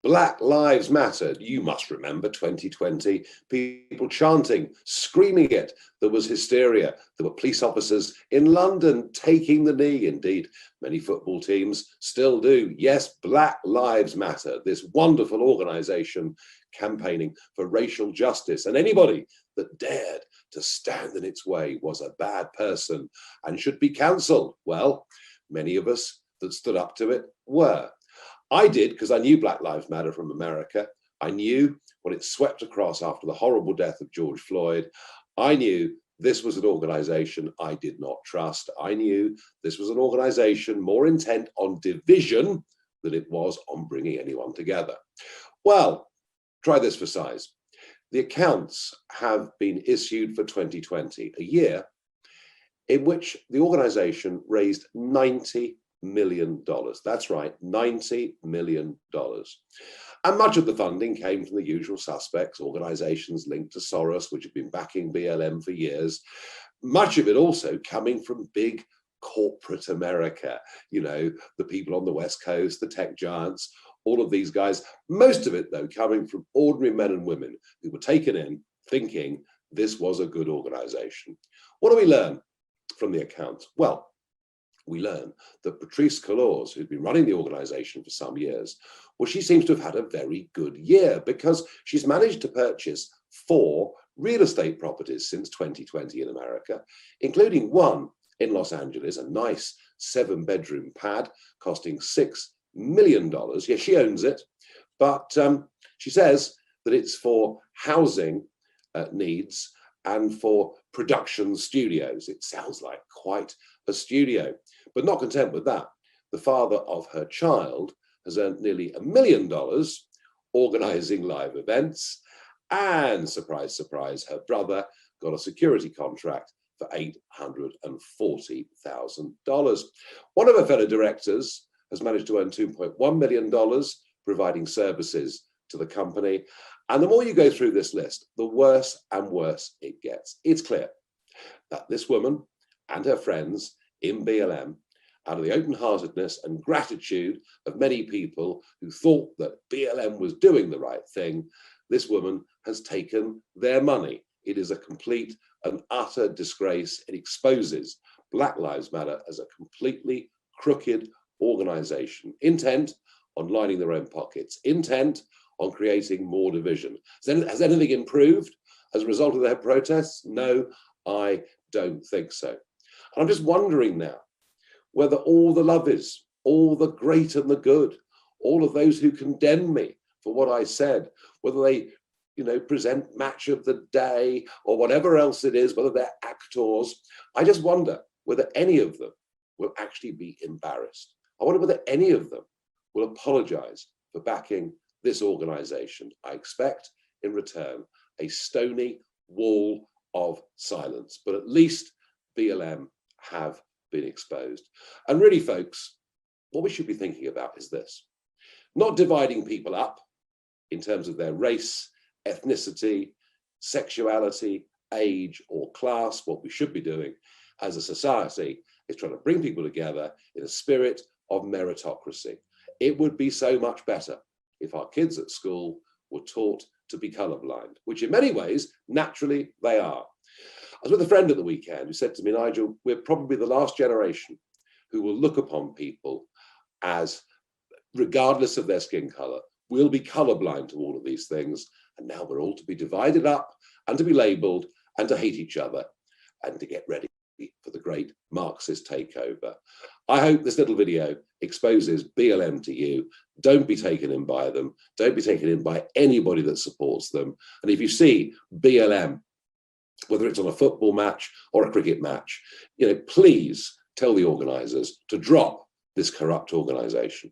Black Lives Matter. You must remember 2020, people chanting, screaming it. There was hysteria. There were police officers in London taking the knee. Indeed, many football teams still do. Yes, Black Lives Matter, this wonderful organization campaigning for racial justice. And anybody that dared to stand in its way was a bad person and should be cancelled. Well, many of us that stood up to it were. I did, because I knew Black Lives Matter from America. I knew what it swept across after the horrible death of George Floyd. I knew this was an organization I did not trust. I knew this was an organization more intent on division than it was on bringing anyone together. Well, try this for size. The accounts have been issued for 2020, a year in which the organization raised $90 million. That's right, $90 million. And much of the funding came from the usual suspects, organizations linked to Soros, which have been backing BLM for years. Much of it also coming from big corporate America, you know, the people on the West Coast, the tech giants, all of these guys. Most of it, though, coming from ordinary men and women who were taken in thinking this was a good organization. What do we learn from the accounts? Well, we learn that Patrice Cullors, who'd been running the organization for some years, well, she seems to have had a very good year because she's managed to purchase 4 real estate properties since 2020 in America, including one in Los Angeles, a nice 7-bedroom pad costing $6 million. Yes, she owns it, but she says that it's for housing needs and for production studios. It sounds like quite a studio. But not content with that, the father of her child has earned nearly $1 million organizing live events. And surprise, surprise, her brother got a security contract for $840,000. One of her fellow directors has managed to earn $2.1 million providing services to the company. And the more you go through this list, the worse and worse it gets. It's clear that this woman and her friends in BLM, out of the open-heartedness and gratitude of many people who thought that BLM was doing the right thing, this woman has taken their money. It is a complete and utter disgrace. It exposes Black Lives Matter as a completely crooked organization, intent on lining their own pockets, intent on creating more division. Has anything improved as a result of their protests? No, I don't think so. And I'm just wondering now whether all the lovers, all the great and the good, all of those who condemn me for what I said, whether they, present match of the day or whatever else it is, whether they're actors, I just wonder whether any of them will actually be embarrassed. I wonder whether any of them will apologize for backing this organization. I expect in return a stony wall of silence, but at least BLM have been exposed. And really, folks, what we should be thinking about is this: not dividing people up in terms of their race, ethnicity, sexuality, age, or class. What we should be doing as a society is trying to bring people together in a spirit of meritocracy. It would be so much better if our kids at school were taught to be colorblind, which in many ways, naturally, they are. I was with a friend at the weekend who said to me, Nigel, we're probably the last generation who will look upon people as, regardless of their skin color, we'll be colorblind to all of these things. And now we're all to be divided up and to be labeled and to hate each other and to get ready for the great Marxist takeover. I hope this little video exposes BLM to you. Don't be taken in by them. Don't be taken in by anybody that supports them. And if you see BLM, whether it's on a football match or a cricket match, please tell the organizers to drop this corrupt organization.